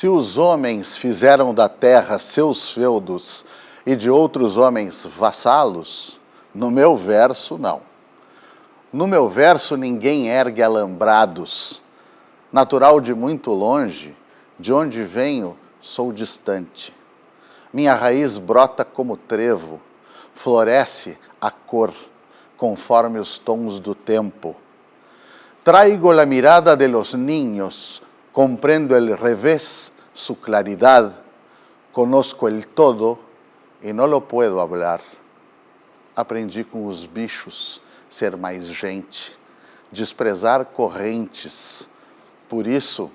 Se os homens fizeram da terra seus feudos e de outros homens vassalos, no meu verso não. No meu verso ninguém ergue alambrados. Natural de muito longe, de onde venho, sou distante. Minha raiz brota como trevo, floresce a cor, conforme os tons do tempo. Traigo la mirada de los niños, comprendo el revés, su claridad, conozco el todo e não lo puedo hablar. Aprendi com os bichos ser mais gente, desprezar correntes. Por isso,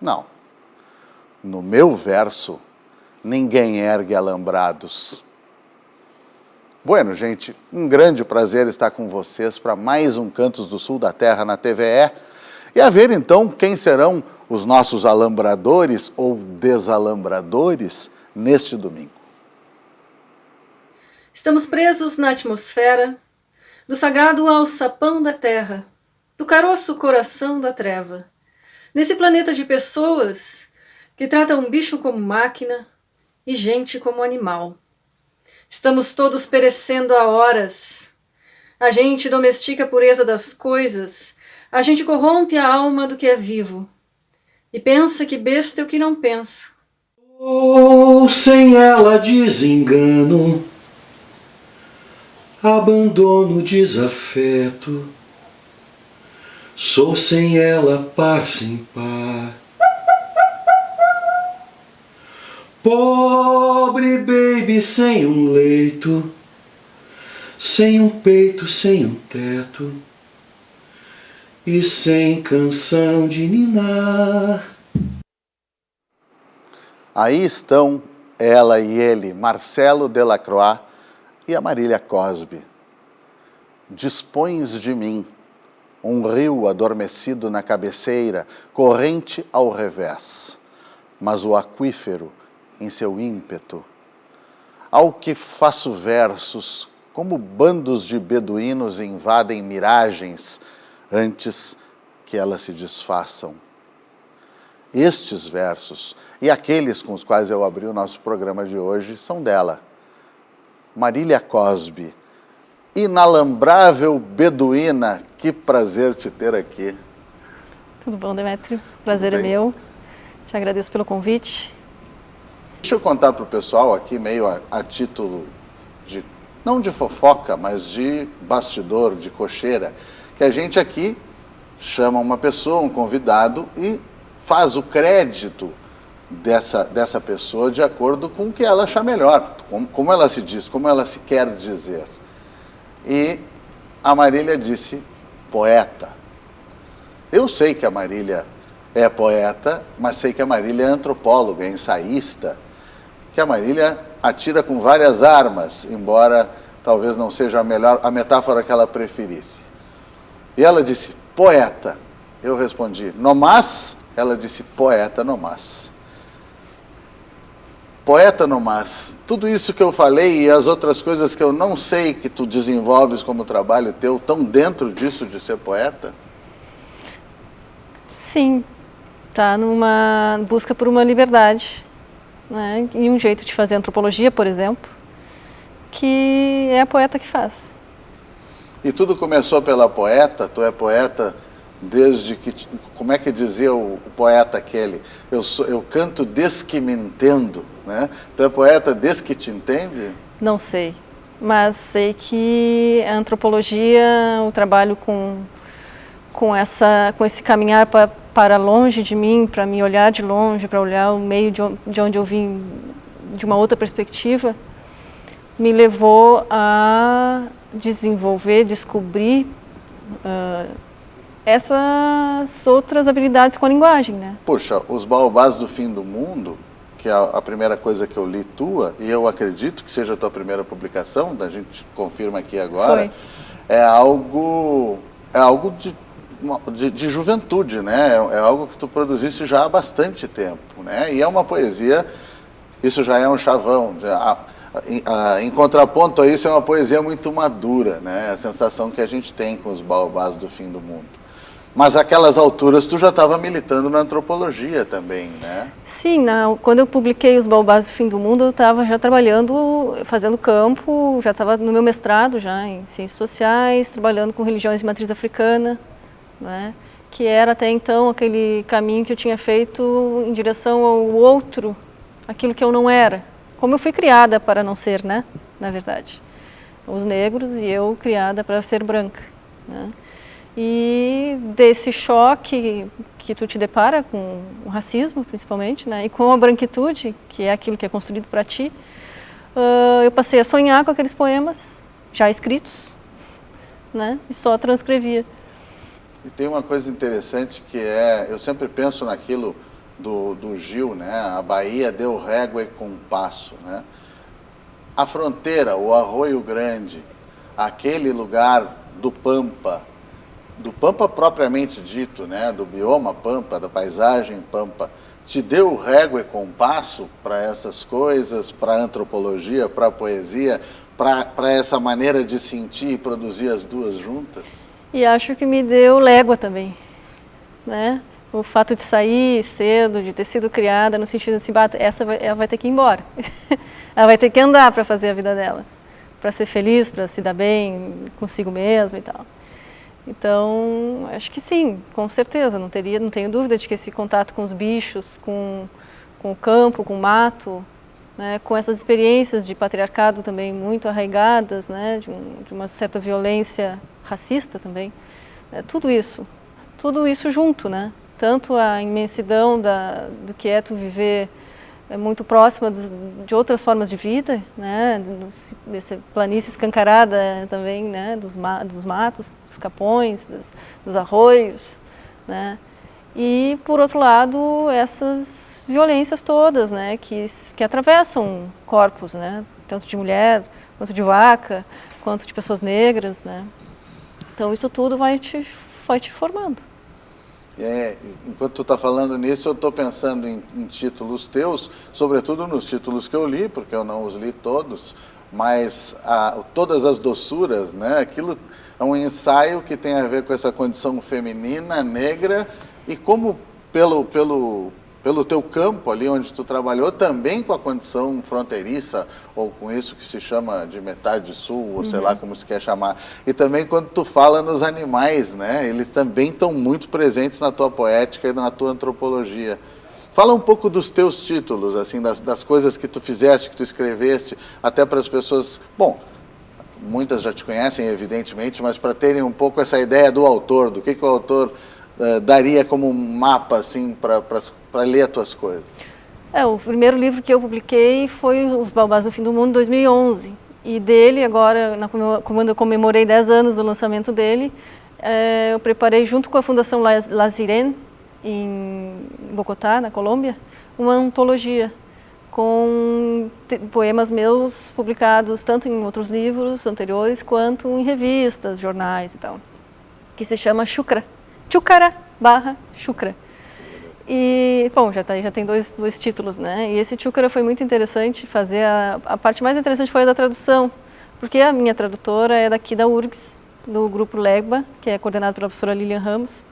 não. No meu verso, ninguém ergue alambrados. Bueno, gente, um grande prazer estar com vocês para mais um Cantos do Sul da Terra na TVE. E a ver, então, quem serão os nossos alambradores ou desalambradores neste domingo. Estamos presos na atmosfera, do sagrado alçapão da terra, do caroço coração da treva, nesse planeta de pessoas que tratam bicho como máquina e gente como animal. Estamos todos perecendo há horas. A gente domestica a pureza das coisas, a gente corrompe a alma do que é vivo, e pensa que besta é o que não pensa. Ou sem ela desengano, abandono, desafeto, sou sem ela par sem par. Pobre baby sem um leito, sem um peito, sem um teto e sem canção de ninar. Aí estão ela e ele, Marcelo Delacroix e a Marília Cosby. Dispões de mim, um rio adormecido na cabeceira, corrente ao revés, mas o aquífero em seu ímpeto. Ao que faço versos, como bandos de beduínos invadem miragens antes que elas se desfaçam. Estes versos e aqueles com os quais eu abri o nosso programa de hoje são dela, Marília Cosby. Inalambrável beduína, que prazer te ter aqui. Tudo bom, Demétrio? Prazer é meu. Te agradeço pelo convite. Deixa eu contar para o pessoal aqui, meio a título de, não de fofoca, mas de bastidor, de cocheira, que a gente aqui chama uma pessoa, um convidado, e faz o crédito dessa pessoa de acordo com o que ela achar melhor, como ela se diz, como ela se quer dizer. E a Marília disse poeta. Eu sei que a Marília é poeta, mas sei que a Marília é antropóloga, é ensaísta, que a Marília atira com várias armas, embora talvez não seja a metáfora que ela preferisse. E ela disse, poeta. Eu respondi, no mas? Ela disse, poeta no mas. Poeta no mas. Tudo isso que eu falei e as outras coisas que eu não sei que tu desenvolves como trabalho teu, estão dentro disso de ser poeta? Sim, está numa busca por uma liberdade, né? E um jeito de fazer antropologia, por exemplo, que é a poeta que faz. E tudo começou pela poeta? Tu é poeta desde que... Como é que dizia o poeta aquele? Eu canto desde que me entendo, né? Tu é poeta desde que te entende? Não sei, mas sei que a antropologia, o trabalho com esse caminhar para longe de mim, para me olhar de longe, para olhar o meio de onde eu vim, de uma outra perspectiva, me levou a desenvolver, descobrir essas outras habilidades com a linguagem, né? Puxa, Os Baobás do Fim do Mundo, que é a primeira coisa que eu li tua, e eu acredito que seja a tua primeira publicação, a gente confirma aqui agora, foi. É algo de juventude, né? É algo que tu produziste já há bastante tempo, né? E é uma poesia, isso já é um chavão, em contraponto a isso, é uma poesia muito madura, né? A sensação que a gente tem com Os Baobás do Fim do Mundo. Mas aquelas alturas tu já estava militando na antropologia também, né? Sim, quando eu publiquei Os Baobás do Fim do Mundo, eu estava já trabalhando, fazendo campo, já estava no meu mestrado já em Ciências Sociais, trabalhando com religiões de matriz africana, né? Que era até então aquele caminho que eu tinha feito em direção ao outro, aquilo que eu não era. Como eu fui criada para não ser, né? Na verdade. Os negros e eu criada para ser branca, né? E desse choque que tu te depara com o racismo, principalmente, né, e com a branquitude, que é aquilo que é construído para ti, eu passei a sonhar com aqueles poemas já escritos, né, e só transcrevia. E tem uma coisa interessante que eu sempre penso naquilo do Gil, né, a Bahia deu régua e compasso, né, a fronteira, o Arroio Grande, aquele lugar do Pampa propriamente dito, né, do bioma Pampa, da paisagem Pampa, te deu régua e compasso para essas coisas, para a antropologia, para a poesia, para essa maneira de sentir e produzir as duas juntas? E acho que me deu légua também, né? O fato de sair cedo, de ter sido criada no sentido assim, ela vai ter que ir embora. Ela vai ter que andar para fazer a vida dela, para ser feliz, para se dar bem consigo mesma e tal. Então, acho que sim, com certeza, não tenho dúvida de que esse contato com os bichos, com o campo, com o mato, né, com essas experiências de patriarcado também muito arraigadas, né, de uma certa violência racista também, né, tudo isso junto, né, tanto a imensidão do que é tu viver muito próxima de outras formas de vida, né, dessa planície escancarada também, né, dos matos, dos capões, dos arroios, né, e por outro lado essas violências todas, né, que atravessam corpos, né, tanto de mulher quanto de vaca, quanto de pessoas negras, né, então isso tudo vai te formando. Enquanto tu está falando nisso, eu estou pensando em títulos teus, sobretudo nos títulos que eu li, porque eu não os li todos, mas todas as doçuras, né? Aquilo é um ensaio que tem a ver com essa condição feminina, negra, e como pelo teu campo ali onde tu trabalhou, também com a condição fronteiriça, ou com isso que se chama de metade sul, ou sei lá como se quer chamar. E também quando tu fala nos animais, né? Eles também estão muito presentes na tua poética e na tua antropologia. Fala um pouco dos teus títulos, assim, das coisas que tu fizeste, que tu escreveste, até para as pessoas... Bom, muitas já te conhecem, evidentemente, mas para terem um pouco essa ideia do autor, do que o autor... daria como um mapa assim para ler as tuas coisas? O primeiro livro que eu publiquei foi Os Baobás do Fim do Mundo, em 2011. E dele, agora, quando eu comemorei 10 anos do lançamento dele, eu preparei, junto com a Fundação La Sirene, em Bogotá, na Colômbia, uma antologia com poemas meus publicados tanto em outros livros anteriores, quanto em revistas, jornais e tal, que se chama Xucra. Chucara/Xucra. E, bom, já tem dois títulos, né? E esse Xucara foi muito interessante fazer. A parte mais interessante foi a da tradução, porque a minha tradutora é daqui da URGS, do grupo Legba, que é coordenado pela professora Lilian Ramos,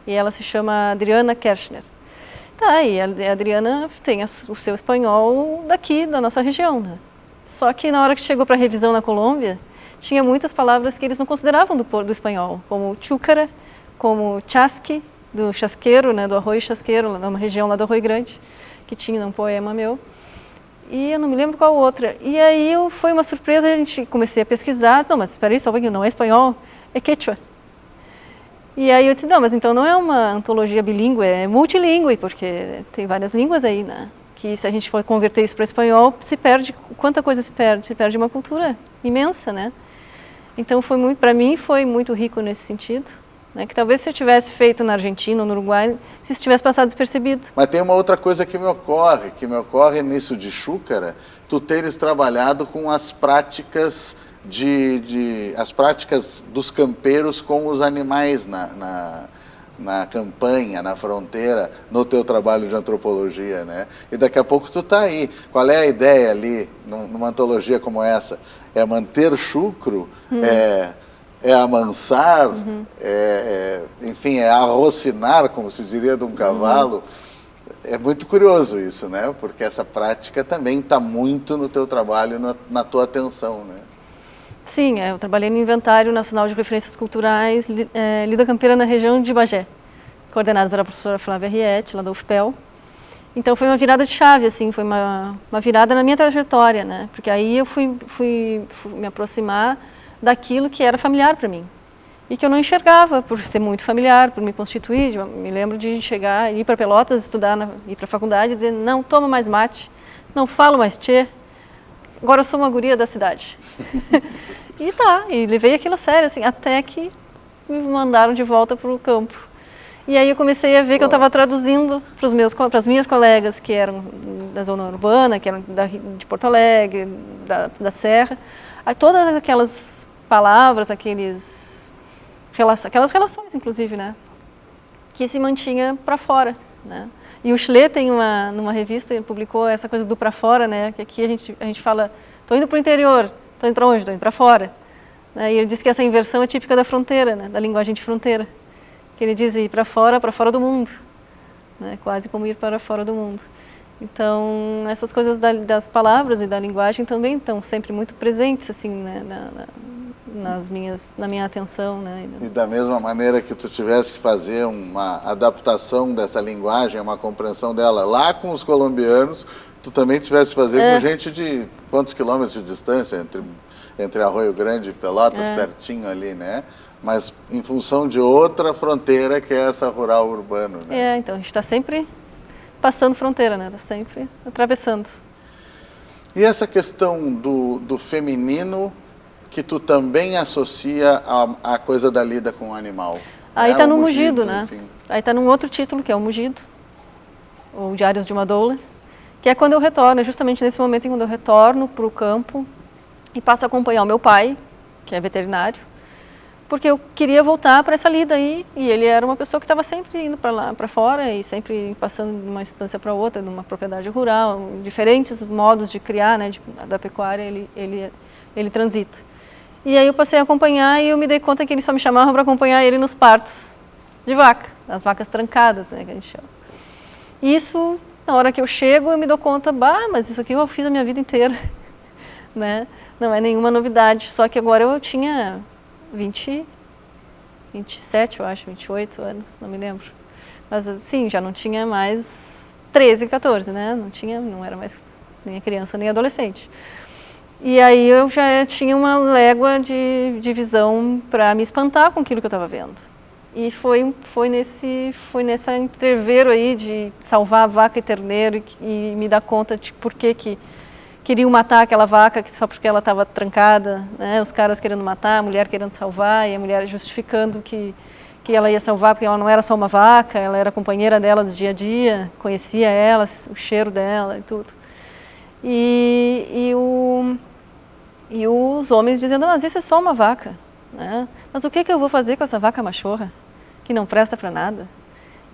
e ela se chama Adriana Kershner. Tá, e a Adriana tem o seu espanhol daqui, da nossa região, né? Só que na hora que chegou para a revisão na Colômbia, tinha muitas palavras que eles não consideravam do espanhol, como chúcara, como chasque, do chasqueiro, né, do arroio chasqueiro, numa região lá do Arroio Grande, que tinha um poema meu. E eu não me lembro qual outra. E aí foi uma surpresa, comecei a pesquisar, não, mas espera aí, só um pouquinho, não é espanhol, é quechua. E aí eu disse, não, mas então não é uma antologia bilíngue, é multilíngue, porque tem várias línguas aí, né? Que se a gente for converter isso para espanhol, se perde, quanta coisa se perde uma cultura imensa, né? Então para mim foi muito rico nesse sentido. Né, que talvez se eu tivesse feito na Argentina ou no Uruguai, se isso tivesse passado despercebido. Mas tem uma outra coisa que me ocorre nisso de Xucara, tu teres trabalhado com as práticas as práticas dos campeiros com os animais na campanha, na fronteira, no teu trabalho de antropologia, né? E daqui a pouco tu tá aí. Qual é a ideia ali, numa antologia como essa? É manter chucro, é amansar, enfim, é arrocinar, como se diria de um cavalo. É muito curioso isso, né? Porque essa prática também está muito no teu trabalho, na tua atenção, né? Sim, eu trabalhei no Inventário Nacional de Referências Culturais Lida Campeira, na região de Bagé, coordenado pela professora Flávia Rietti, lá da UFPEL. Então foi uma virada de chave, assim, foi uma virada na minha trajetória, né? Porque aí eu fui me aproximar daquilo que era familiar para mim e que eu não enxergava por ser muito familiar, por me constituir. Eu me lembro de chegar, ir para Pelotas, estudar, ir para a faculdade e dizer, não tomo mais mate, não falo mais tchê, agora eu sou uma guria da cidade. E levei aquilo a sério, assim, até que me mandaram de volta para o campo. E aí eu comecei a ver que eu estava traduzindo para as minhas colegas que eram da zona urbana, que eram de Porto Alegre, da Serra, todas aquelas palavras, aquelas relações, inclusive, né, que se mantinha para fora, né. E o Schley tem numa revista, ele publicou essa coisa do para fora, né, que aqui a gente fala, estou indo para o interior, estou indo para onde? Estou indo para fora. E ele diz que essa inversão é típica da fronteira, né, da linguagem de fronteira. Que ele diz ir para fora do mundo, né? Quase como ir para fora do mundo. Então, essas coisas das palavras e da linguagem também estão sempre muito presentes, assim, né? na minha atenção, né? E da mesma maneira que tu tivesse que fazer uma adaptação dessa linguagem, uma compreensão dela lá com os colombianos, tu também tivesse que fazer com gente de quantos quilômetros de distância, entre Arroio Grande e Pelotas, pertinho ali, né? Mas em função de outra fronteira, que é essa rural urbano, né? Então a gente está sempre passando fronteira, né? Está sempre atravessando. E essa questão do feminino, que tu também associa à coisa da lida com o animal? Aí está o no Mugido, né? Enfim. Aí está num outro título, que é o Mugido, ou Diários de uma Doula, que é quando eu retorno, é justamente nesse momento em que eu retorno para o campo e passo a acompanhar o meu pai, que é veterinário, porque eu queria voltar para essa lida aí, e ele era uma pessoa que estava sempre indo para lá, para fora, e sempre passando de uma instância para outra, numa propriedade rural, diferentes modos de criar, né, da pecuária, ele transita. E aí eu passei a acompanhar e eu me dei conta que ele só me chamava para acompanhar ele nos partos de vaca, as vacas trancadas, né, que a gente chama. Isso, na hora que eu chego, eu me dou conta, mas isso aqui eu fiz a minha vida inteira, né, não é nenhuma novidade, só que agora eu tinha 27, eu acho, 28 anos, não me lembro. Mas assim, já não tinha mais 13, 14, né? Não era mais nem criança nem adolescente. E aí eu já tinha uma légua de visão para me espantar com aquilo que eu estava vendo. E foi nessa entreveiro aí de salvar a vaca e terneiro e me dar conta de por que queriam matar aquela vaca só porque ela estava trancada, né? Os caras querendo matar, a mulher querendo salvar, e a mulher justificando que ela ia salvar porque ela não era só uma vaca, ela era companheira dela do dia a dia, conhecia ela, o cheiro dela e tudo. E os homens dizendo, mas isso é só uma vaca, né? Mas o que eu vou fazer com essa vaca machorra, que não presta para nada?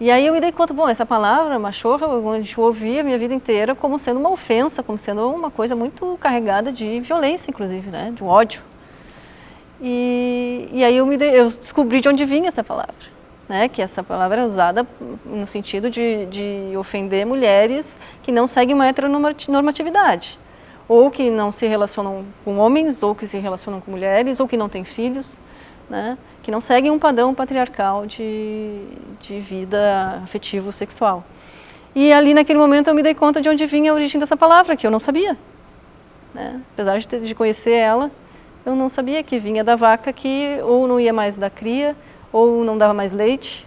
E aí eu me dei conta, essa palavra, machorra, a gente ouvia a minha vida inteira como sendo uma ofensa, como sendo uma coisa muito carregada de violência, inclusive, né, de um ódio. E aí eu descobri de onde vinha essa palavra, né, que essa palavra é usada no sentido de ofender mulheres que não seguem uma heteronormatividade, ou que não se relacionam com homens, ou que se relacionam com mulheres, ou que não têm filhos, né, que não seguem um padrão patriarcal de vida afetivo-sexual. E ali naquele momento eu me dei conta de onde vinha a origem dessa palavra, que eu não sabia, né? Apesar de conhecer ela, eu não sabia que vinha da vaca que ou não ia mais dar cria, ou não dava mais leite,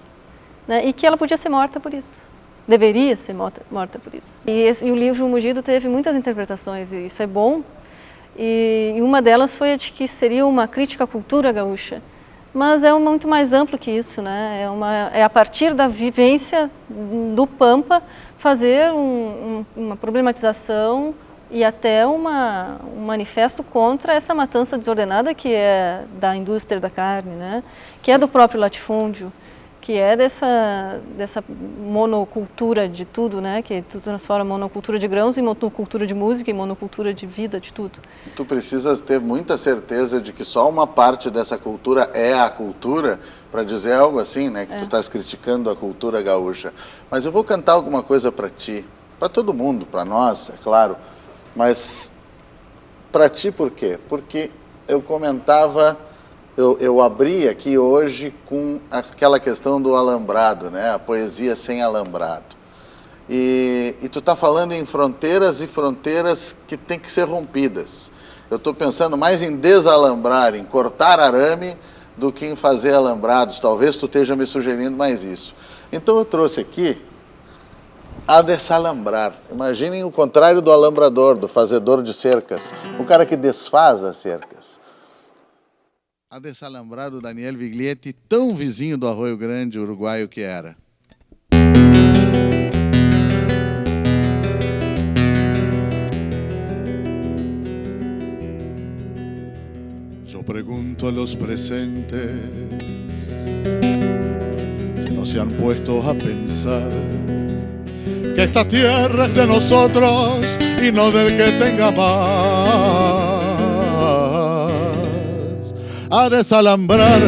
né? E que ela podia ser morta por isso. Deveria ser morta por isso. E o livro Mugido teve muitas interpretações, e isso é bom. E uma delas foi a de que seria uma crítica à cultura gaúcha. Mas é muito mais amplo que isso, né? É a partir da vivência do Pampa fazer uma problematização e até um manifesto contra essa matança desordenada que é da indústria da carne, né? Que é do próprio latifúndio, que é dessa monocultura de tudo, né? Que tu transforma monocultura de grãos em monocultura de música, em monocultura de vida, de tudo. Tu precisas ter muita certeza de que só uma parte dessa cultura é a cultura, para dizer algo assim, né? Que tu estás criticando a cultura gaúcha. Mas eu vou cantar alguma coisa para ti, para todo mundo, para nós, é claro. Mas para ti por quê? Porque eu comentava... Eu abri aqui hoje com aquela questão do alambrado, né? A poesia sem alambrado. E tu está falando em fronteiras e fronteiras que têm que ser rompidas. Eu estou pensando mais em desalambrar, em cortar arame, do que em fazer alambrados. Talvez tu esteja me sugerindo mais isso. Então eu trouxe aqui a desalambrar. Imaginem o contrário do alambrador, do fazedor de cercas. O cara que desfaz as cercas. A desalambrar do Daniel Viglietti, tão vizinho do Arroio Grande, uruguaio que era. Yo pregunto a los presentes si no se han puesto a pensar que esta tierra es de nosotros y no del que tenga más. A desalambrar,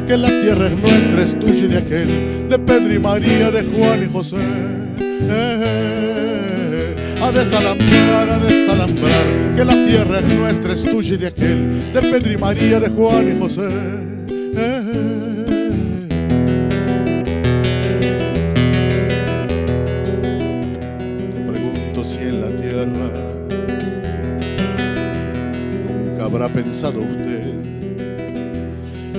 que la tierra es nuestra, es tuya y de aquel, de Pedro y María, de Juan y José. A desalambrar, que la tierra es nuestra, es tuya y de aquel, de Pedro y María, de Juan y José. Yo pregunto si en la tierra nunca habrá pensado usted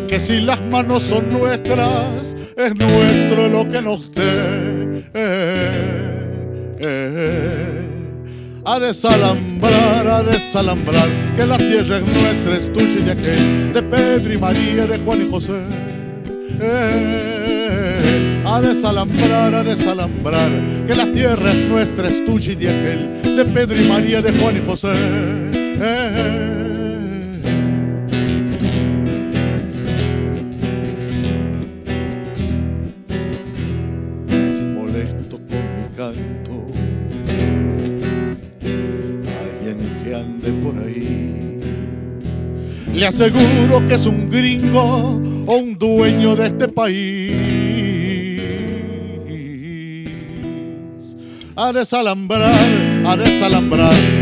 que si las manos son nuestras, es nuestro lo que nos dé. A desalambrar, que la tierra es nuestra, es tuya y de aquel, de Pedro y María, de Juan y José. A desalambrar, que la tierra es nuestra, es tuya y de aquel, de Pedro y María, de Juan y José. Si molesto con mi canto alguien que ande por ahí, le aseguro que es un gringo o un dueño de este país. A desalambrar,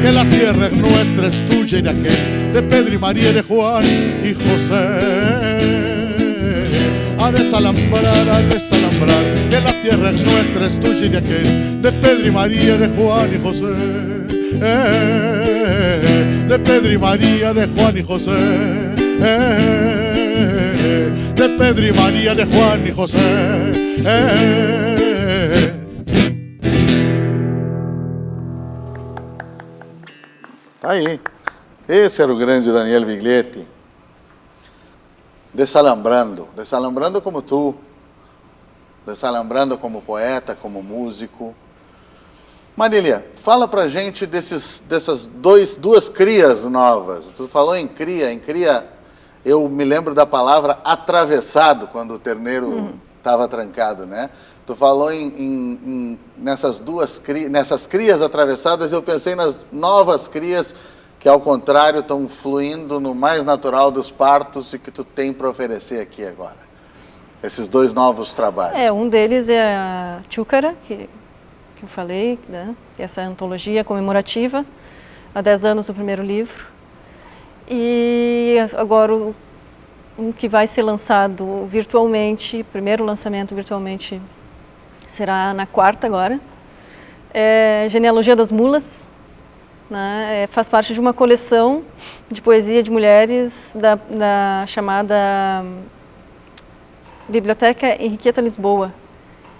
que la tierra es nuestra, es tuya y de aquel, de Pedro y María, de Juan y José. A desalambrar, que la tierra es nuestra, es tuya y de aquel, de Pedro y María, de Juan y José. De Pedro y María, de Juan y José. De Pedro y María, de Juan y José. Aí, esse era o grande Daniel Viglietti, desalambrando como tu, desalambrando como poeta, como músico. Marília, fala pra gente dessas duas crias novas. Tu falou em cria, eu me lembro da palavra atravessado, quando o terneiro estava trancado, né? Tu falou nessas crias atravessadas, eu pensei nas novas crias que, ao contrário, estão fluindo no mais natural dos partos e que tu tem para oferecer aqui agora. Esses dois novos trabalhos. Um deles é a Chúcara, que eu falei, né? Essa antologia comemorativa, há 10 anos do primeiro livro. E agora um que vai ser lançado virtualmente, primeiro lançamento virtualmente, será na quarta agora. É Genealogia das Mulas, né? Faz parte de uma coleção de poesia de mulheres da chamada Biblioteca Henriqueta Lisboa,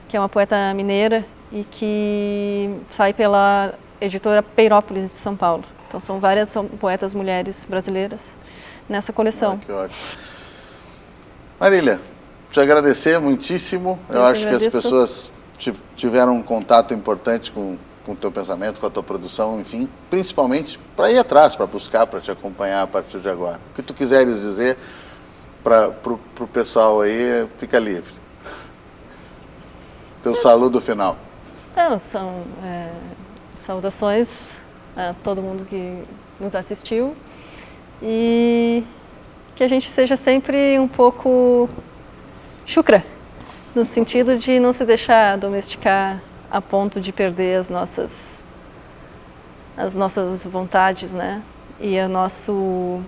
que é uma poeta mineira e que sai pela editora Peirópolis de São Paulo. Então são poetas mulheres brasileiras nessa coleção. Que ótimo. Marília, te agradecer muitíssimo. Eu acho que as pessoas tiveram um contato importante com o teu pensamento, com a tua produção, enfim, principalmente para ir atrás, para buscar, para te acompanhar a partir de agora. O que tu quiseres dizer, para o pessoal aí, fica livre. Teu saludo final. Então, são saudações a todo mundo que nos assistiu e que a gente seja sempre um pouco chucra, no sentido de não se deixar domesticar a ponto de perder as nossas vontades, né? E o nosso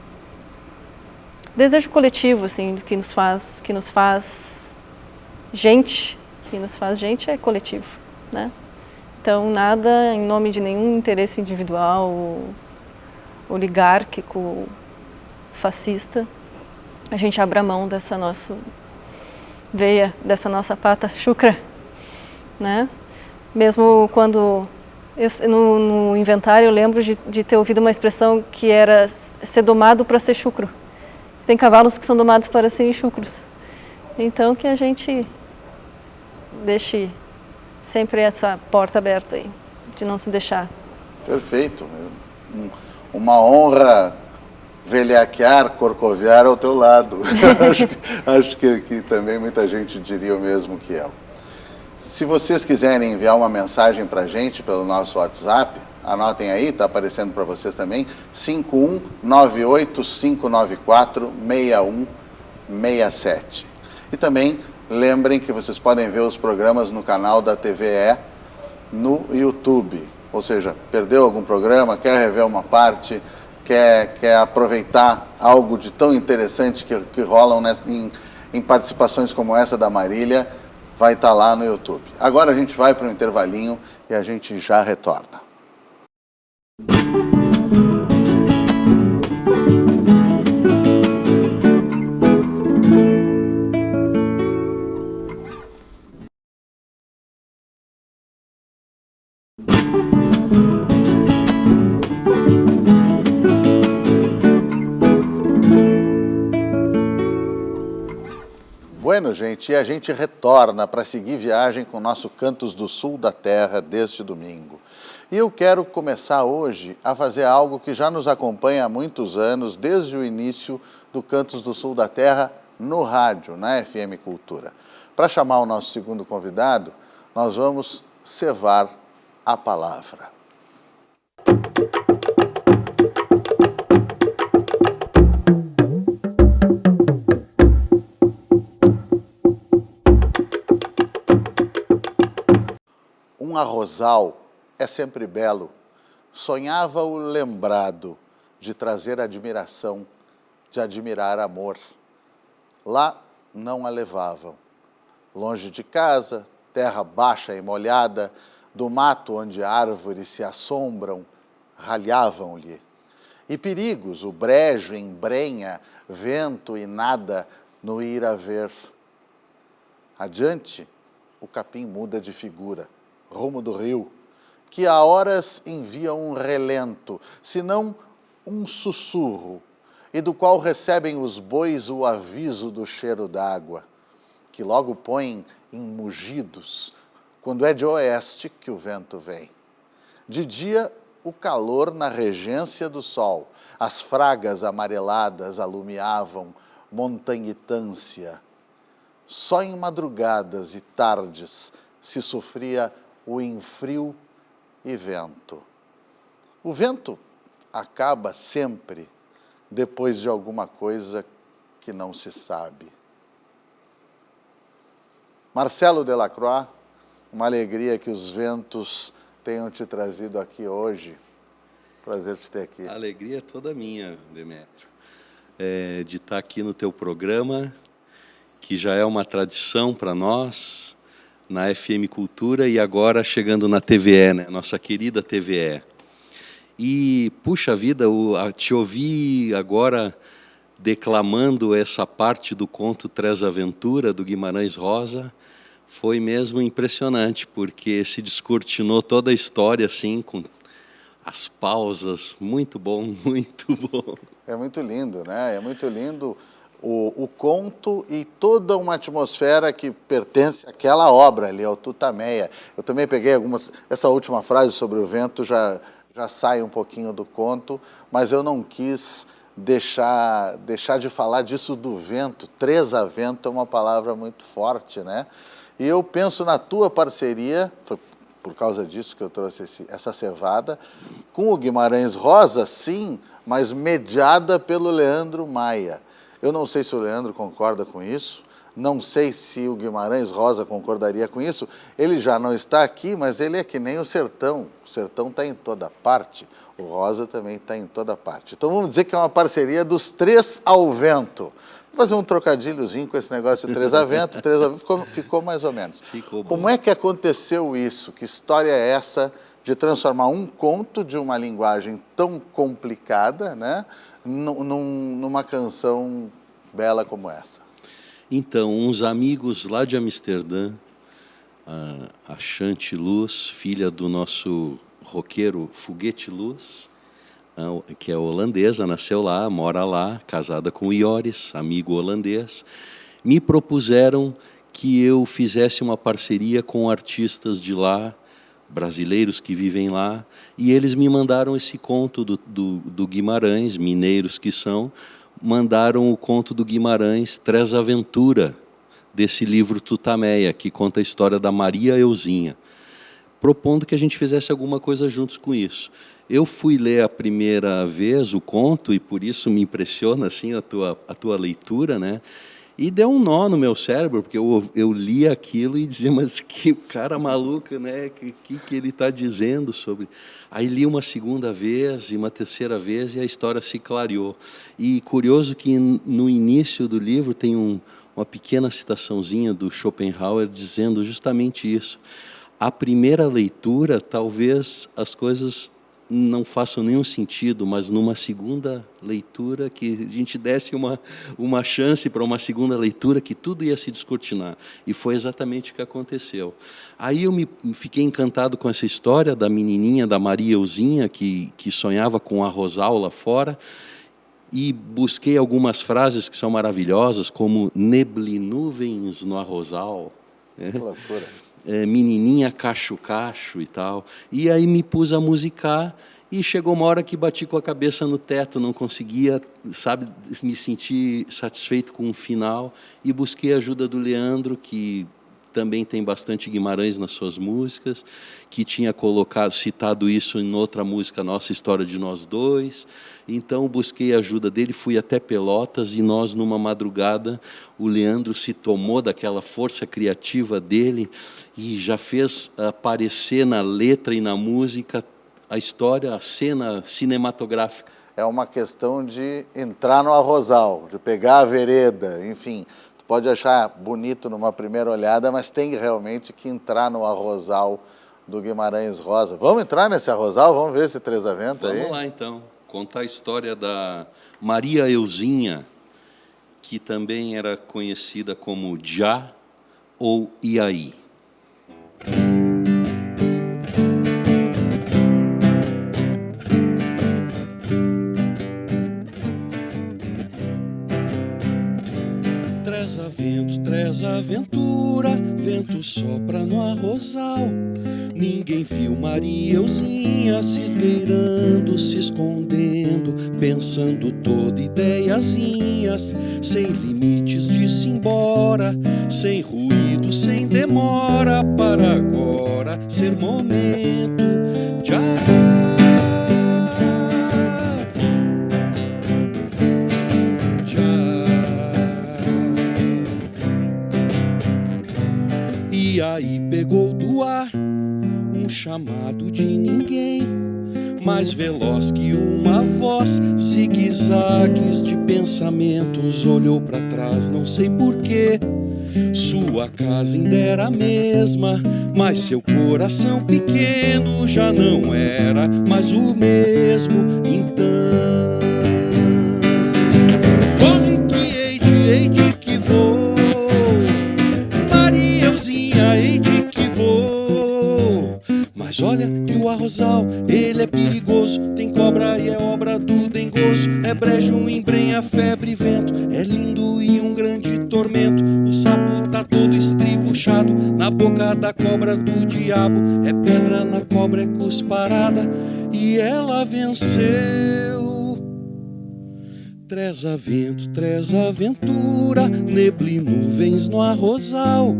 desejo coletivo, assim, que nos faz gente, é coletivo, né? Então, nada em nome de nenhum interesse individual, oligárquico, fascista, a gente abra mão dessa nossa veia, dessa nossa pata chucra, né? Mesmo quando no inventário eu lembro de ter ouvido uma expressão que era ser domado para ser chucro. Tem cavalos que são domados para serem chucros. Então que a gente deixe sempre essa porta aberta aí, de não se deixar. Perfeito. Uma honra velhaquear, corcoviar ao teu lado. acho que também muita gente diria o mesmo que eu. Se vocês quiserem enviar uma mensagem para a gente pelo nosso WhatsApp, anotem aí, está aparecendo para vocês também, 51985946167. E também lembrem que vocês podem ver os programas no canal da TVE no YouTube. Ou seja, perdeu algum programa, quer rever uma parte, quer aproveitar algo de tão interessante que rolam em participações como essa da Marília, vai estar lá no YouTube. Agora a gente vai para um intervalinho e a gente já retorna. Bueno, gente, e a gente retorna para seguir viagem com o nosso Cantos do Sul da Terra deste domingo. E eu quero começar hoje a fazer algo que já nos acompanha há muitos anos, desde o início do Cantos do Sul da Terra no rádio, na FM Cultura. Para chamar o nosso segundo convidado, nós vamos cevar a palavra. Um arrozal é sempre belo, sonhava o lembrado de trazer admiração, de admirar amor. Lá não a levavam, longe de casa, terra baixa e molhada, do mato onde árvores se assombram, ralhavam-lhe. E perigos, o brejo embrenha, vento e nada no ir a ver. Adiante, o capim muda de figura, rumo do rio, que a horas envia um relento, senão um sussurro, e do qual recebem os bois o aviso do cheiro d'água, que logo põem em mugidos, quando é de oeste que o vento vem. De dia, o calor na regência do sol, as fragas amareladas alumiavam montanhitância. Só em madrugadas e tardes se sofria o infrio e vento. O vento acaba sempre depois de alguma coisa que não se sabe. Marcelo Delacroix, uma alegria que os ventos tenham te trazido aqui hoje. Prazer te ter aqui. A alegria é toda minha, Demétrio, de estar aqui no teu programa, que já é uma tradição para nós, na FM Cultura e agora chegando na TVE, né? Nossa querida TVE. E, puxa vida, te ouvi agora declamando essa parte do conto Tres Aventura, do Guimarães Rosa, foi mesmo impressionante, porque se descortinou toda a história, assim, com as pausas, muito bom, muito bom. É muito lindo, né? É muito lindo o conto e toda uma atmosfera que pertence àquela obra ali, ao Tutameia. Eu também peguei essa última frase sobre o vento já sai um pouquinho do conto, mas eu não quis deixar de falar disso do vento. Tresavento é uma palavra muito forte, né? E eu penso na tua parceria, foi por causa disso que eu trouxe essa cevada, com o Guimarães Rosa, sim, mas mediada pelo Leandro Maia. Eu não sei se o Leandro concorda com isso, não sei se o Guimarães Rosa concordaria com isso. Ele já não está aqui, mas ele é que nem o sertão está em toda parte, o Rosa também está em toda parte. Então vamos dizer que é uma parceria dos três ao vento. Vou fazer um trocadilhozinho com esse negócio de três a vento, ficou mais ou menos. Ficou bom. Como é que aconteceu isso? Que história é essa de transformar um conto de uma linguagem tão complicada, né, numa canção bela como essa? Então, uns amigos lá de Amsterdã, a Chante Luz, filha do nosso roqueiro Foguete Luz, que é holandesa, nasceu lá, mora lá, casada com o Joris, amigo holandês, me propuseram que eu fizesse uma parceria com artistas de lá, brasileiros que vivem lá, e eles me mandaram esse conto do Guimarães, mineiros que são, mandaram o conto do Guimarães, Tresaventura, desse livro Tutameia, que conta a história da Maria Euzinha, propondo que a gente fizesse alguma coisa juntos com isso. Eu fui ler a primeira vez o conto, e por isso me impressiona assim, a tua leitura, né? E deu um nó no meu cérebro, porque eu li aquilo e dizia, mas que cara maluco, né? Que ele está dizendo sobre... Aí li uma segunda vez e uma terceira vez e a história se clareou. E curioso que no início do livro tem uma pequena citaçãozinha do Schopenhauer dizendo justamente isso. A primeira leitura, talvez as coisas não façam nenhum sentido, mas numa segunda leitura, que a gente desse uma chance para uma segunda leitura, que tudo ia se descortinar. E foi exatamente o que aconteceu. Aí eu fiquei encantado com essa história da menininha, da Maria Euzinha, que sonhava com um arrozal lá fora, e busquei algumas frases que são maravilhosas, como neblinuvens no arrozal. Que loucura. Menininha cacho-cacho e tal. E aí me pus a musicar e chegou uma hora que bati com a cabeça no teto, não conseguia, sabe, me sentir satisfeito com o final e busquei a ajuda do Leandro, que também tem bastante Guimarães nas suas músicas, que tinha citado isso em outra música, Nossa História de Nós Dois. Então busquei a ajuda dele, fui até Pelotas e nós, numa madrugada, o Leandro se tomou daquela força criativa dele e já fez aparecer na letra e na música a história, a cena cinematográfica. É uma questão de entrar no arrozal, de pegar a vereda, enfim... Pode achar bonito numa primeira olhada, mas tem realmente que entrar no arrozal do Guimarães Rosa. Vamos entrar nesse arrozal? Vamos ver esse Tresavento aí? Vamos lá, então. Contar a história da Maria Euzinha, que também era conhecida como Já ou Iaí. Tresaventura, vento sopra no arrozal. Ninguém viu Maria Euzinha se esgueirando, se escondendo, pensando toda ideiazinhas, sem limites disse embora, sem ruído, sem demora, para agora ser momento de aí pegou do ar um chamado de ninguém, mais veloz que uma voz, zigue-zagues de pensamentos, olhou para trás, não sei porquê. Sua casa ainda era a mesma, mas seu coração pequeno já não era mais o mesmo. Então, corre que hei de que vou, hei de que vou. Mas olha que o arrozal, ele é perigoso, tem cobra e é obra do dengoso, é brejo, embrenha, febre e vento, é lindo e um grande tormento. O sapo tá todo estribuchado na boca da cobra do diabo, é pedra na cobra, é cusparada, e ela venceu. Treza vento, treza aventura, neble nuvens no arrozal,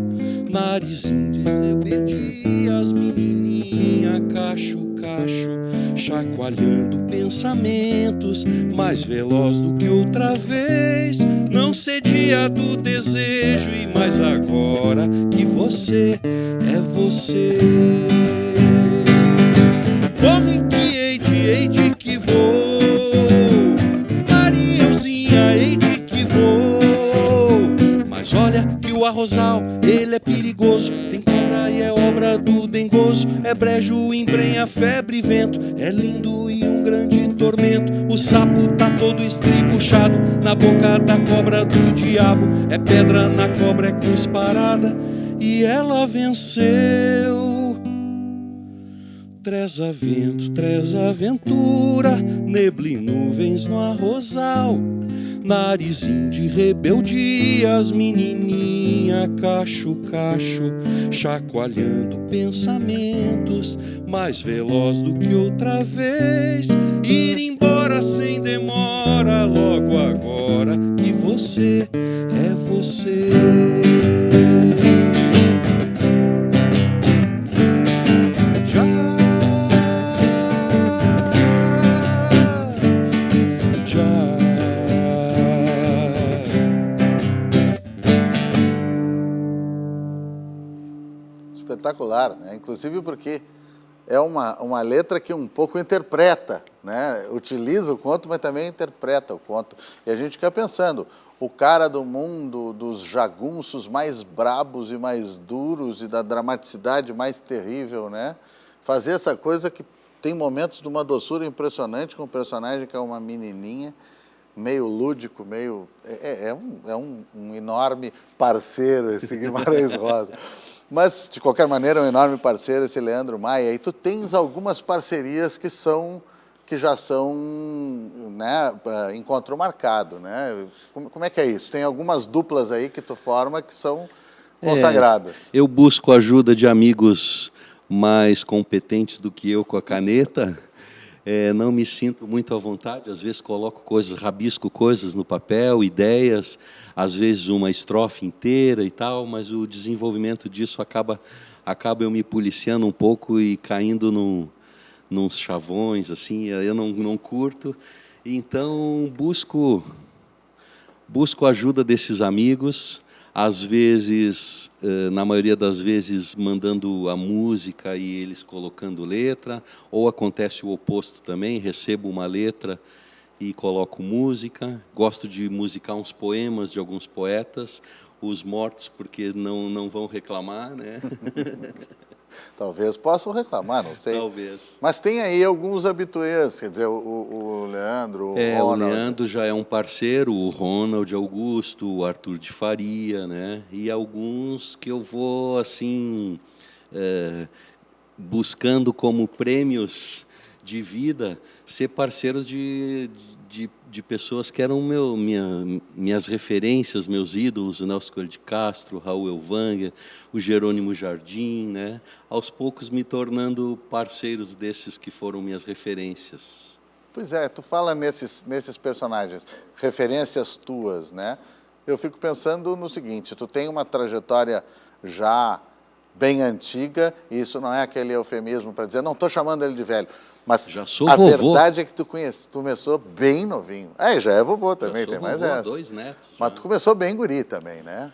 narizinho de rebeldia, as menininha, cacho, cacho, chacoalhando pensamentos, mais veloz do que outra vez, não cedia do desejo, e mais agora que você é você. Corre que hei de que vou, Mariãozinha, hei de que vou. Mas olha que o arrozal, ele é perigoso, tem cobra e é obra do dengoso, é brejo, embrenha, febre e vento, é lindo e um grande tormento. O sapo tá todo estribuchado na boca da cobra do diabo, é pedra na cobra, é cruz parada, e ela venceu. Treza vento, treza aventura, neble nuvens no arrozal, narizinho de rebeldia, as menininha, cacho, cacho, chacoalhando pensamentos, mais veloz do que outra vez, ir embora sem demora, logo agora que você é você. Espetacular, né? Inclusive porque é uma letra que um pouco interpreta, né? Utiliza o conto, mas também interpreta o conto. E a gente fica pensando, o cara do mundo dos jagunços mais brabos e mais duros e da dramaticidade mais terrível, né? Fazer essa coisa que tem momentos de uma doçura impressionante com um personagem que é uma menininha, meio lúdico, meio... É um enorme parceiro esse Guimarães Rosa. Mas, de qualquer maneira, é um enorme parceiro esse Leandro Maia. E tu tens algumas parcerias que já são, né, encontro marcado, né? Como é que é isso? Tem algumas duplas aí que tu forma que são consagradas. Eu busco ajuda de amigos mais competentes do que eu com a caneta. Não me sinto muito à vontade, às vezes coloco coisas, rabisco coisas no papel, ideias, às vezes uma estrofe inteira e tal, mas o desenvolvimento disso acaba eu me policiando um pouco e caindo nos chavões, assim, eu não curto. Então busco a ajuda desses amigos, às vezes, na maioria das vezes, mandando a música e eles colocando letra, ou acontece o oposto também, recebo uma letra e coloco música. Gosto de musicar uns poemas de alguns poetas, os mortos, porque não vão reclamar, né? Talvez possam reclamar, não sei. Talvez. Mas tem aí alguns habituês, quer dizer, o Leandro, o Ronald. O Leandro já é um parceiro, o Ronald Augusto, o Arthur de Faria, né? E alguns que eu vou, assim, buscando como prêmios de vida, ser parceiros de pessoas que eram minhas referências, meus ídolos, o Nelson Coelho de Castro, o Raul Elvanger, o Jerônimo Jardim, né? Aos poucos me tornando parceiros desses que foram minhas referências. Pois é, tu fala nesses personagens, referências tuas, né? Eu fico pensando no seguinte, tu tem uma trajetória já bem antiga, e isso não é aquele eufemismo para dizer, não estou chamando ele de velho, mas já sou a vovô. Verdade é que tu começou bem novinho. Já é vovô também, tem mais essa. 2 netos. Mas tu começou bem guri também, né?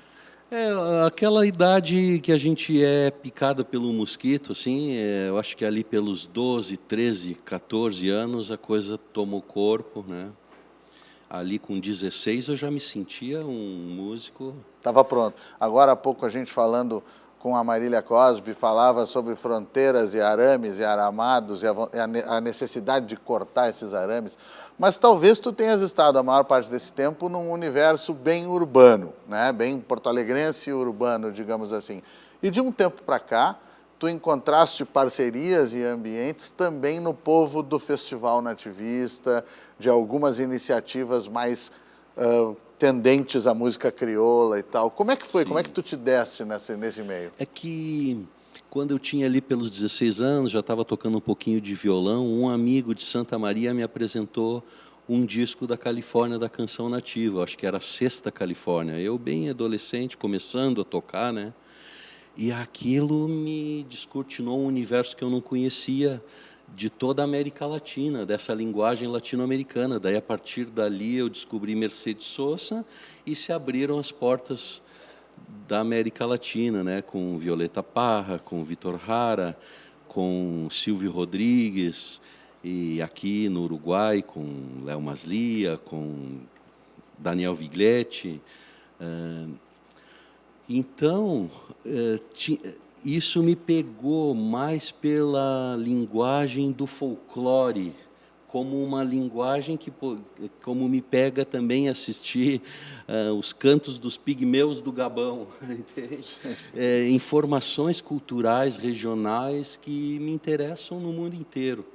Aquela idade que a gente é picada pelo mosquito, assim, eu acho que ali pelos 12, 13, 14 anos a coisa tomou corpo, né? Ali com 16 eu já me sentia um músico. Estava pronto. Agora há pouco a gente falando com a Marília Cosby, falava sobre fronteiras e arames e aramados e a necessidade de cortar esses arames. Mas talvez tu tenhas estado a maior parte desse tempo num universo bem urbano, né? Bem porto-alegrense e urbano, digamos assim. E de um tempo para cá, tu encontraste parcerias e ambientes também no povo do Festival Nativista, de algumas iniciativas mais tendentes à música crioula e tal. Como é que foi? Sim. Como é que tu te deste nesse meio? É que quando eu tinha ali pelos 16 anos, já estava tocando um pouquinho de violão, um amigo de Santa Maria me apresentou um disco da Califórnia da canção nativa, acho que era a Sexta Califórnia. Eu bem adolescente, começando a tocar, né? E aquilo me descortinou um universo que eu não conhecia de toda a América Latina, dessa linguagem latino-americana. Daí, a partir dali, eu descobri Mercedes Sosa e se abriram as portas da América Latina, né? Com Violeta Parra, com Vitor Jara, com Silvio Rodrigues, e aqui no Uruguai, com Léo Maslia, com Daniel Vigletti. Então, isso me pegou mais pela linguagem do folclore, como uma linguagem que, como me pega também assistir os cantos dos pigmeus do Gabão, informações culturais regionais que me interessam no mundo inteiro.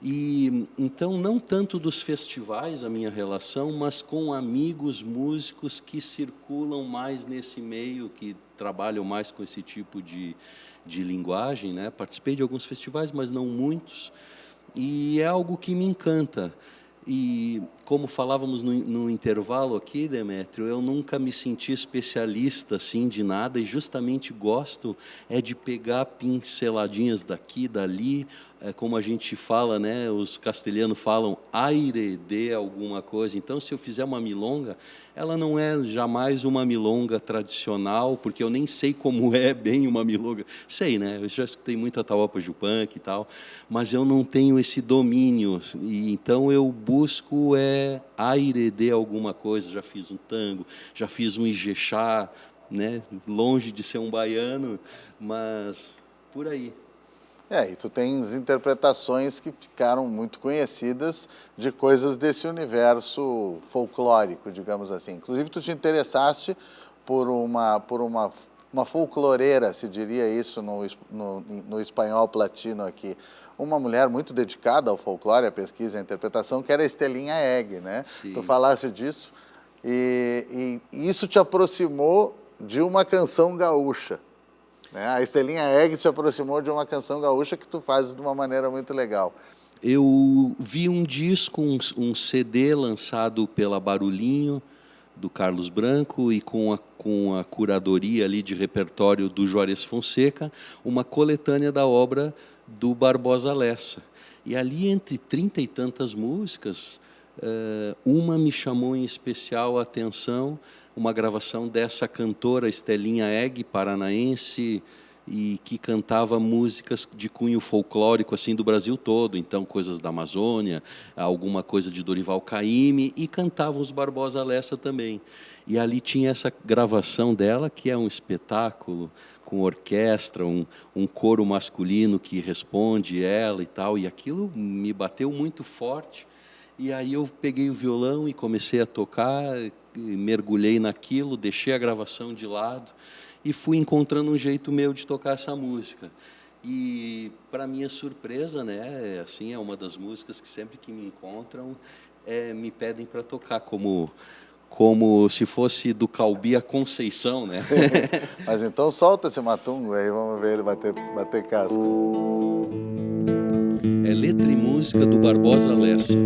E então, não tanto dos festivais a minha relação, mas com amigos músicos que circulam mais nesse meio, que trabalham mais com esse tipo de linguagem, né? Participei de alguns festivais, mas não muitos, e é algo que me encanta. E, como falávamos no intervalo aqui, Demétrio, eu nunca me senti especialista assim, de nada, e justamente gosto de pegar pinceladinhas daqui, dali, como a gente fala, né, os castelhanos falam, aire de alguma coisa. Então, se eu fizer uma milonga, ela não é jamais uma milonga tradicional, porque eu nem sei como é bem uma milonga. Sei, né? Eu já escutei muito Atahualpa Yupanqui e tal, mas eu não tenho esse domínio. E então eu busco aire de alguma coisa. Já fiz um tango, já fiz um ijexá, né? Longe de ser um baiano, mas por aí. E tu tens interpretações que ficaram muito conhecidas de coisas desse universo folclórico, digamos assim. Inclusive, tu te interessaste por uma folcloreira, se diria isso no espanhol platino aqui. Uma mulher muito dedicada ao folclore, à pesquisa e à interpretação, que era Estelinha Egg, né? Sim. Tu falaste disso e isso te aproximou de uma canção gaúcha. A Estelinha Egg te aproximou de uma canção gaúcha que tu fazes de uma maneira muito legal. Eu vi um disco, um CD lançado pela Barulhinho, do Carlos Branco, e com a curadoria ali de repertório do Juarez Fonseca, uma coletânea da obra do Barbosa Lessa. E ali, entre 30 e tantas músicas, uma me chamou em especial a atenção, uma gravação dessa cantora Estelinha Egg, paranaense, e que cantava músicas de cunho folclórico assim do Brasil todo, então coisas da Amazônia, alguma coisa de Dorival Caymmi, e cantava os Barbosa Lessa também. E ali tinha essa gravação dela, que é um espetáculo, com orquestra, um coro masculino que responde ela e tal, e aquilo me bateu muito forte. E aí eu peguei o violão e comecei a tocar, mergulhei naquilo, deixei a gravação de lado e fui encontrando um jeito meu de tocar essa música. E, para minha surpresa, né, assim, é uma das músicas que sempre que me encontram me pedem para tocar, como se fosse do Calbi a Conceição, né? Mas então solta esse matungo aí, vamos ver ele bater casco. É letra e música do Barbosa Lessa.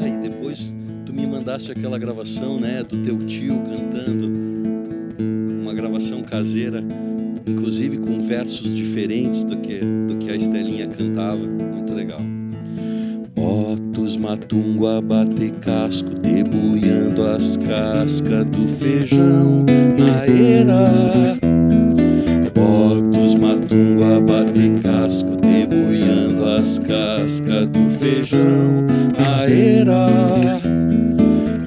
E depois tu me mandaste aquela gravação, né, do teu tio cantando, uma gravação caseira, inclusive com versos diferentes do que a Estelinha cantava, muito legal. Bota os matungo a bater casco, debulhando as cascas do feijão na eira. Bota os matungo a bater casco, debulhando as cascas do feijão na eira.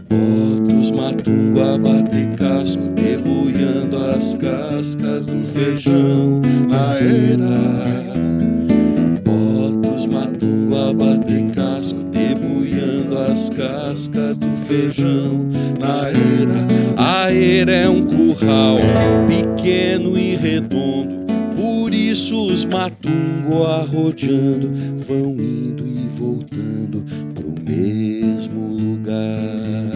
Bota os matungo a bater casco, debulhando as cascas do feijão na eira. Bota os matungo a bater casco, debulhando as cascas do feijão na eira. A eira é um curral pequeno e redondo, por isso os matungo arrodeando vão indo e voltando pro mesmo lugar.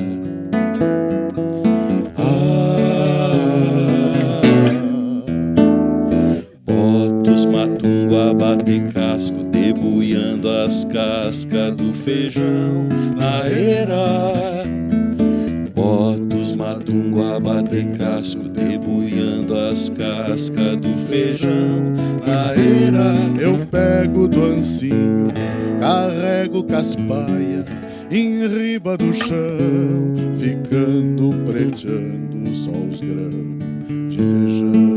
Bota os matungo a bater casco, debulhando as casca do feijão na era. Bota os matungo a bater casco, debulhando as cascas do feijão na era. Eu pego do ancinho, carrego caspaia em riba do chão, ficando preteando só os grãos de feijão.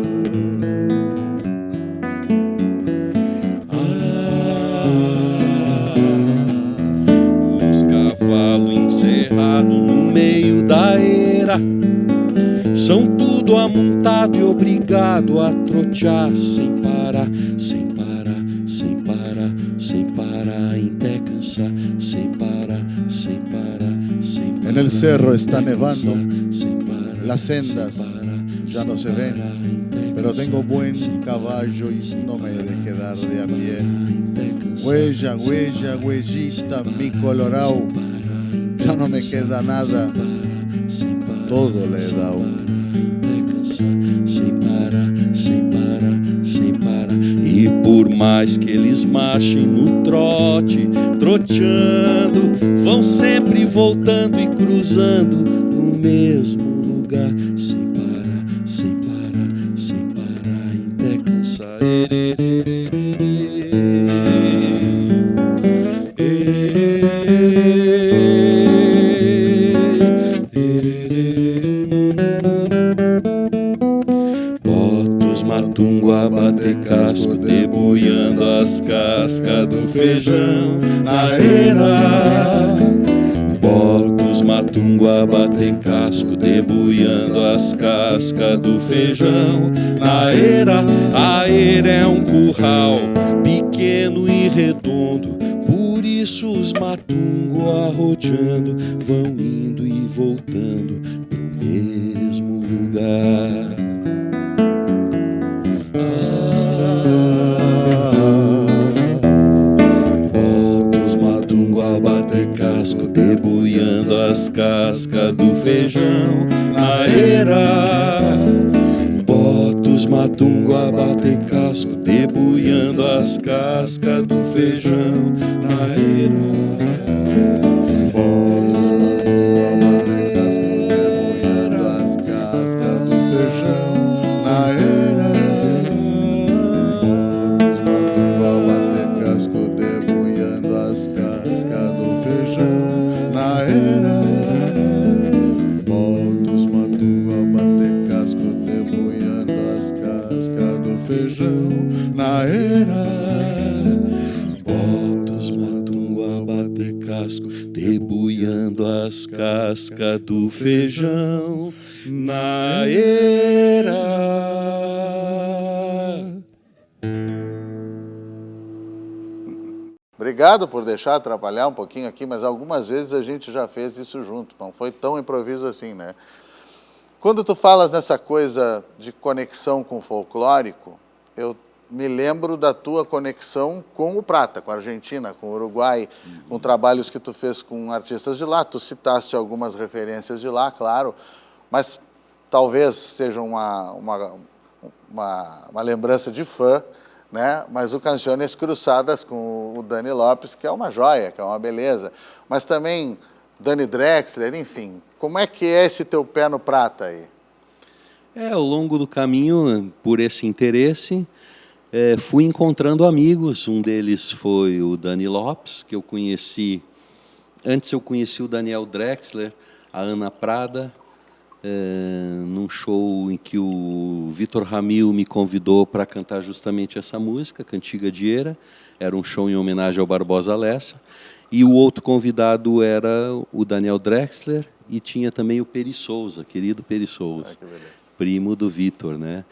Os cavalos encerrados no meio da era são tudo amontado e obrigado a trotear sem parar, sem parar, sem parar, sem parar, até cansar, sem parar, sem parar, sem parar. En el cerro está nevando, sem parar, las sendas ya no se ven, pero tengo buen caballo y no me he de quedar de a pie. Huella, huella, huellita, mi colorao, ya no me queda nada, todo le he dado. Sem parar, sem parar, sem parar. E por mais que eles marchem no trote, troteando, vão sempre voltando e cruzando no mesmo lugar. Sem parar, sem parar, sem parar, até cansar. Matungo a bater casco, debulhando as cascas do feijão na era. Bota os matungo a bater casco, debulhando as cascas do feijão na era. A era é um curral pequeno e redondo, por isso os matungo arrodeando vão indo e voltando pro mesmo lugar. Bota os matungo a bater casco, debulhando as cascas do feijão na era. Bota os matungo a bater casco, debulhando as cascas do feijão na era. Debulhando as cascas do feijão na era. Obrigado por deixar atrapalhar um pouquinho aqui, mas algumas vezes a gente já fez isso junto, não foi tão improviso assim, né? Quando tu falas nessa coisa de conexão com o folclórico, eu me lembro da tua conexão com o Prata, com a Argentina, com o Uruguai, com trabalhos que tu fez com artistas de lá. Tu citaste algumas referências de lá, claro, mas talvez seja uma lembrança de fã, né? Mas o Canciones Cruzadas com o Dani Lopes, que é uma joia, que é uma beleza. Mas também Dani Drexler, enfim. Como é que é esse teu pé no Prata aí? Ao longo do caminho, por esse interesse, fui encontrando amigos. Um deles foi o Dani Lopes, que eu conheci. Antes eu conheci o Daniel Drexler, a Ana Prada, num show em que o Vitor Ramil me convidou para cantar justamente essa música, Cantiga de Eira. Era um show em homenagem ao Barbosa Lessa. E o outro convidado era o Daniel Drexler e tinha também o Peri Souza, querido Peri Souza, primo do Vitor, né?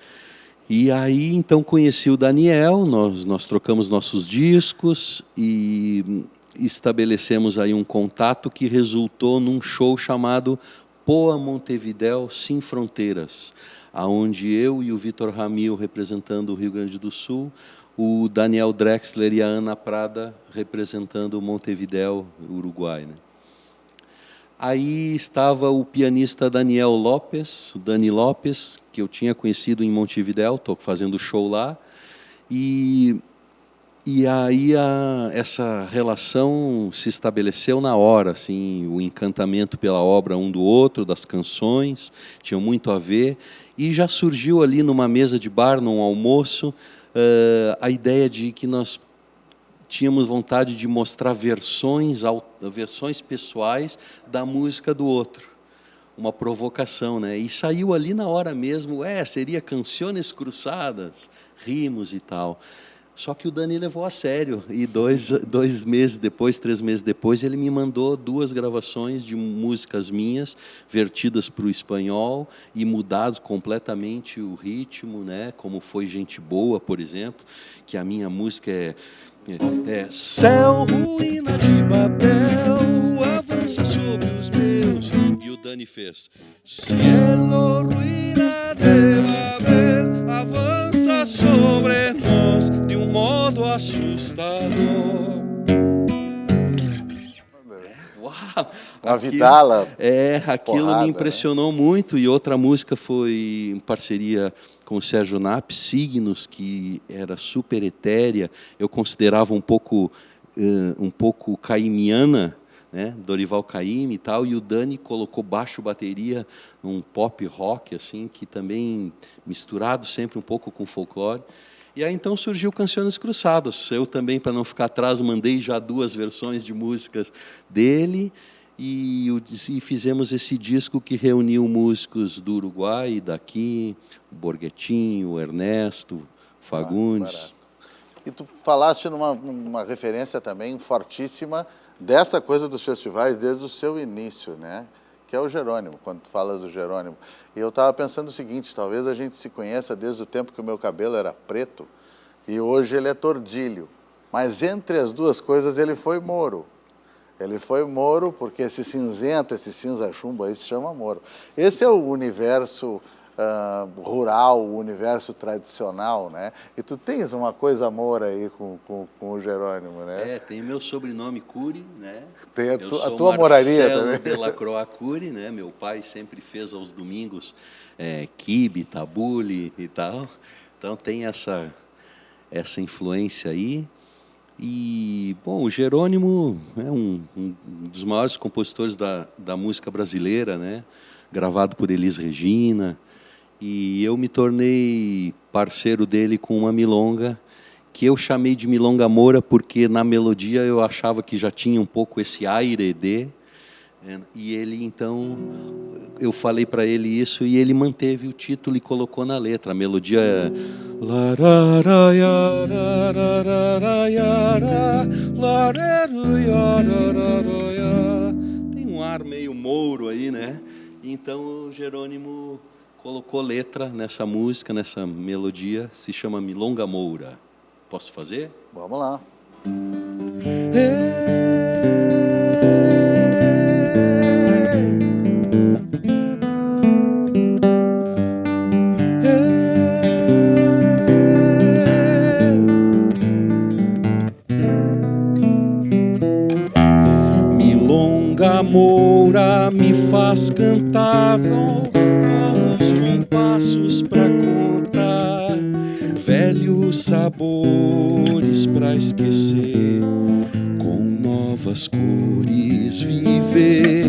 E aí, então, conheci o Daniel, nós trocamos nossos discos e estabelecemos aí um contato que resultou num show chamado Poa Montevidéu Sem Fronteiras, aonde eu e o Vitor Ramil representando o Rio Grande do Sul, o Daniel Drexler e a Ana Prada representando Montevidéu, Uruguai, né? Aí estava o pianista Daniel Lopes, o Dani Lopes, que eu tinha conhecido em Montevidéu, estou fazendo show lá, e E aí essa relação se estabeleceu na hora, assim, o encantamento pela obra um do outro, das canções, tinham muito a ver, e já surgiu ali numa mesa de bar, num almoço, a ideia de que nós tínhamos vontade de mostrar versões pessoais da música do outro. Uma provocação, né? E saiu ali na hora mesmo, seria Canções Cruzadas, rimos e tal. Só que o Dani levou a sério, e 3 meses depois, ele me mandou 2 gravações de músicas minhas, vertidas para o espanhol, e mudado completamente o ritmo, né? Como foi Gente Boa, por exemplo, que a minha música é Céu, ruína de Babel, avança sobre os meus. E o Dani fez Cielo, ruína de Babel, avança sobre nós de um modo assustador. Uau! A Vidala. Aquilo porrada, me impressionou muito. E outra música foi em parceria com o Sérgio Nap, Signos, que era super etérea, eu considerava um pouco caimiana, né? Dorival Caymmi e tal, e o Dani colocou baixo bateria, um pop rock, assim, que também misturado sempre um pouco com folclore. E aí então surgiu Canções Cruzadas. Eu também, para não ficar atrás, mandei já 2 versões de músicas dele, e fizemos esse disco que reuniu músicos do Uruguai e daqui, o Borghettini, o Ernesto, Fagundes. E tu falaste numa referência também fortíssima dessa coisa dos festivais desde o seu início, né? Que é o Jerônimo, quando tu falas do Jerônimo. E eu estava pensando o seguinte, talvez a gente se conheça desde o tempo que o meu cabelo era preto e hoje ele é tordilho. Mas entre as 2 coisas ele foi Moro. Ele foi Moro porque esse cinzento, esse cinza chumbo aí se chama Moro. Esse é o universo rural, o universo tradicional, né? E tu tens uma coisa Moura aí com o Jerônimo, né? Tem meu sobrenome Cury, né? Tem Eu sou a tua moraria Marcelo também. Delacroix Cury, né? Meu pai sempre fez aos domingos quibe, tabule e tal. Então tem essa influência aí. E, bom, o Jerônimo é um dos maiores compositores da música brasileira, né? Gravado por Elis Regina. E eu me tornei parceiro dele com uma milonga que eu chamei de Milonga Moura porque na melodia eu achava que já tinha um pouco esse aire de... E ele, então, eu falei para ele isso e ele manteve o título e colocou na letra. A melodia é... Tem um ar meio mouro aí, né? Então o Jerônimo colocou letra nessa música, nessa melodia, se chama Milonga Moura. Posso fazer? Vamos lá. Milonga Moura me faz cantar novos compassos pra contar, velhos sabores pra esquecer, com novas cores viver.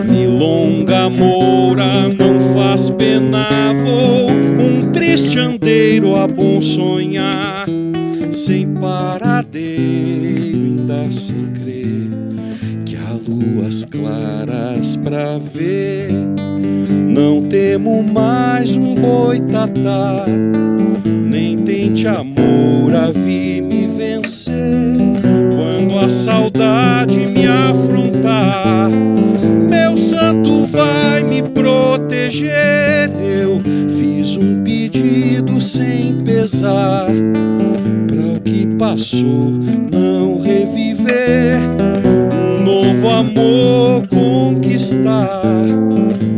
Milonga Moura não faz penar, vou um triste andeiro a bom sonhar, sem paradeiro, ainda sem crer que há luas claras pra ver. Não temo mais um boitatá, nem tente amor a vir me vencer. Quando a saudade me afrontar, meu santo vai me proteger. Eu fiz um pedido sem pesar, para o que passou não reviver, um novo amor conquistar,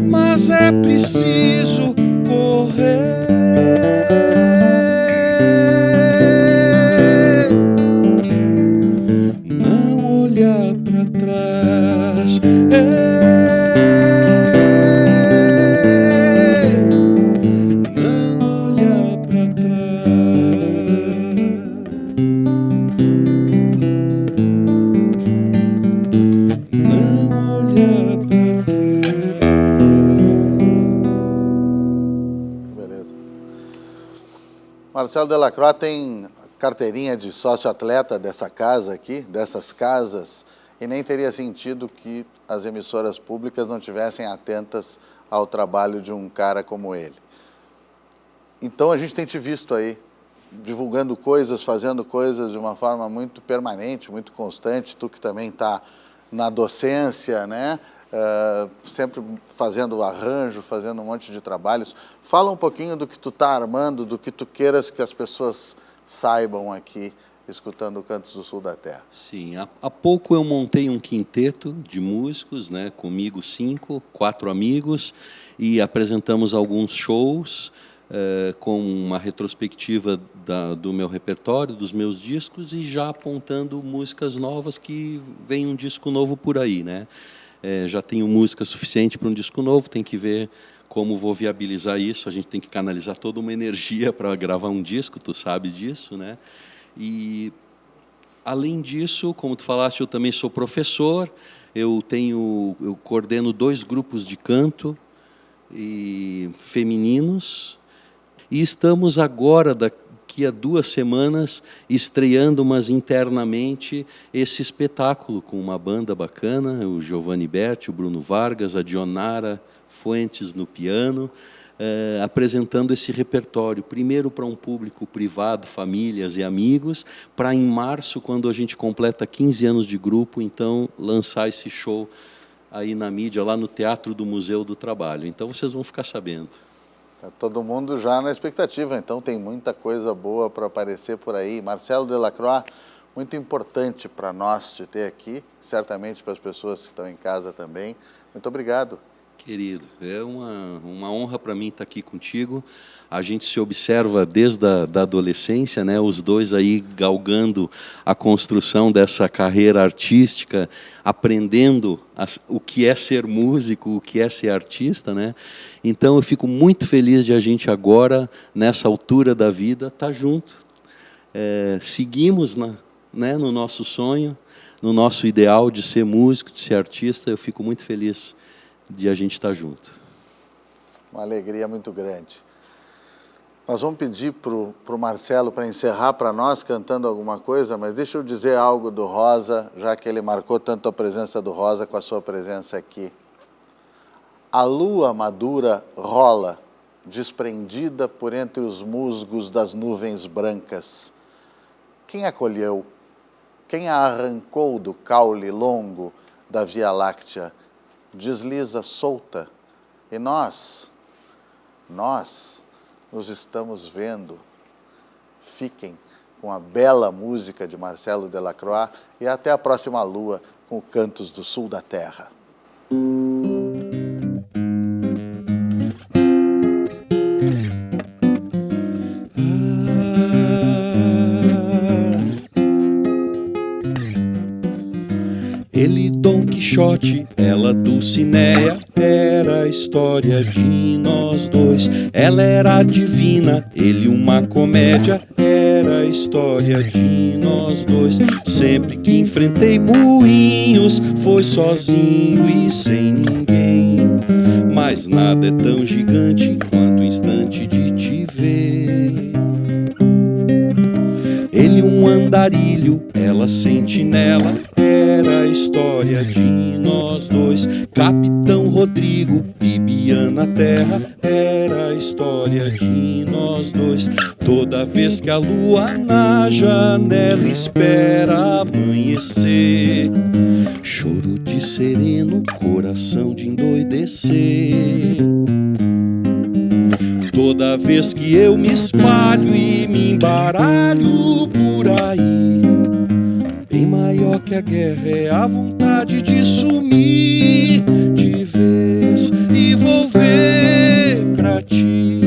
mas é preciso correr. Não olhar para trás. Não olhar para trás. Marcelo Delacroix tem carteirinha de sócio-atleta dessa casa aqui, dessas casas, e nem teria sentido que as emissoras públicas não tivessem atentas ao trabalho de um cara como ele. Então a gente tem te visto aí, divulgando coisas, fazendo coisas de uma forma muito permanente, muito constante, tu que também está na docência, né? Sempre fazendo arranjo, fazendo um monte de trabalhos. Fala um pouquinho do que tu está armando, do que tu queiras que as pessoas saibam aqui, escutando o Cantos do Sul da Terra. Sim, há pouco eu montei um quinteto de músicos, né? Comigo 4 amigos, e apresentamos alguns shows, com uma retrospectiva do meu repertório, dos meus discos, e já apontando músicas novas, que vem um disco novo por aí, né? Já tenho música suficiente para um disco novo, tem que ver como vou viabilizar isso. A gente tem que canalizar toda uma energia para gravar um disco, tu sabe disso, né? E, além disso, como tu falaste, eu também sou professor, eu coordeno 2 grupos de canto femininos, e estamos agora, daqui a 2 semanas, estreando, mas internamente, esse espetáculo com uma banda bacana, o Giovanni Berti, o Bruno Vargas, a Dionara Fuentes no piano, apresentando esse repertório, primeiro para um público privado, famílias e amigos, para em março, quando a gente completa 15 anos de grupo, então lançar esse show aí na mídia, lá no Teatro do Museu do Trabalho. Então vocês vão ficar sabendo. Tá todo mundo já na expectativa, então tem muita coisa boa para aparecer por aí. Marcelo Delacroix, muito importante para nós te ter aqui, certamente para as pessoas que estão em casa também. Muito obrigado. Querido, é uma honra para mim estar aqui contigo. A gente se observa desde a adolescência, né? Os dois aí galgando a construção dessa carreira artística, aprendendo o que é ser músico, o que é ser artista, né? Então eu fico muito feliz de a gente agora, nessa altura da vida, estar junto. Seguimos no nosso sonho, no nosso ideal de ser músico, de ser artista. Eu fico muito feliz de a gente estar junto. Uma alegria muito grande. Nós vamos pedir para o Marcelo para encerrar para nós cantando alguma coisa, mas deixa eu dizer algo do Rosa, já que ele marcou tanto a presença do Rosa com a sua presença aqui. A lua madura rola, desprendida por entre os musgos das nuvens brancas. Quem a colheu? Quem a arrancou do caule longo da Via Láctea? Desliza solta, e nós nos estamos vendo. Fiquem com a bela música de Marcelo Delacroix e até a próxima lua com Cantos do Sul da Terra. Ele, Dom Quixote, ela Dulcineia, era a história de nós dois. Ela era divina, ele uma comédia, era a história de nós dois. Sempre que enfrentei moinhos, foi sozinho e sem ninguém. Mas nada é tão gigante quanto o instante de te ver. Ele um andarilho, ela sentinela, era a história de nós dois. Capitão Rodrigo, Bibiana Terra, era a história de nós dois. Toda vez que a lua na janela espera amanhecer, choro de sereno, coração de endoidecer. Toda vez que eu me espalho e me embaralho por aí, bem maior que a guerra é a vontade de sumir de vez e volver pra ti.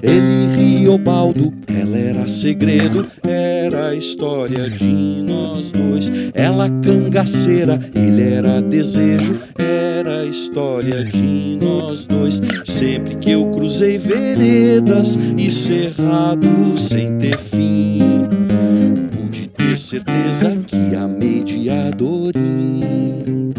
Ele Riobaldo, ela era segredo, era a história de nós dois. Ela cangaceira, ele era desejo, era a história de nós dois. Sempre que eu cruzei veredas e cerrados sem ter fim, pude ter certeza que amei de Adorim.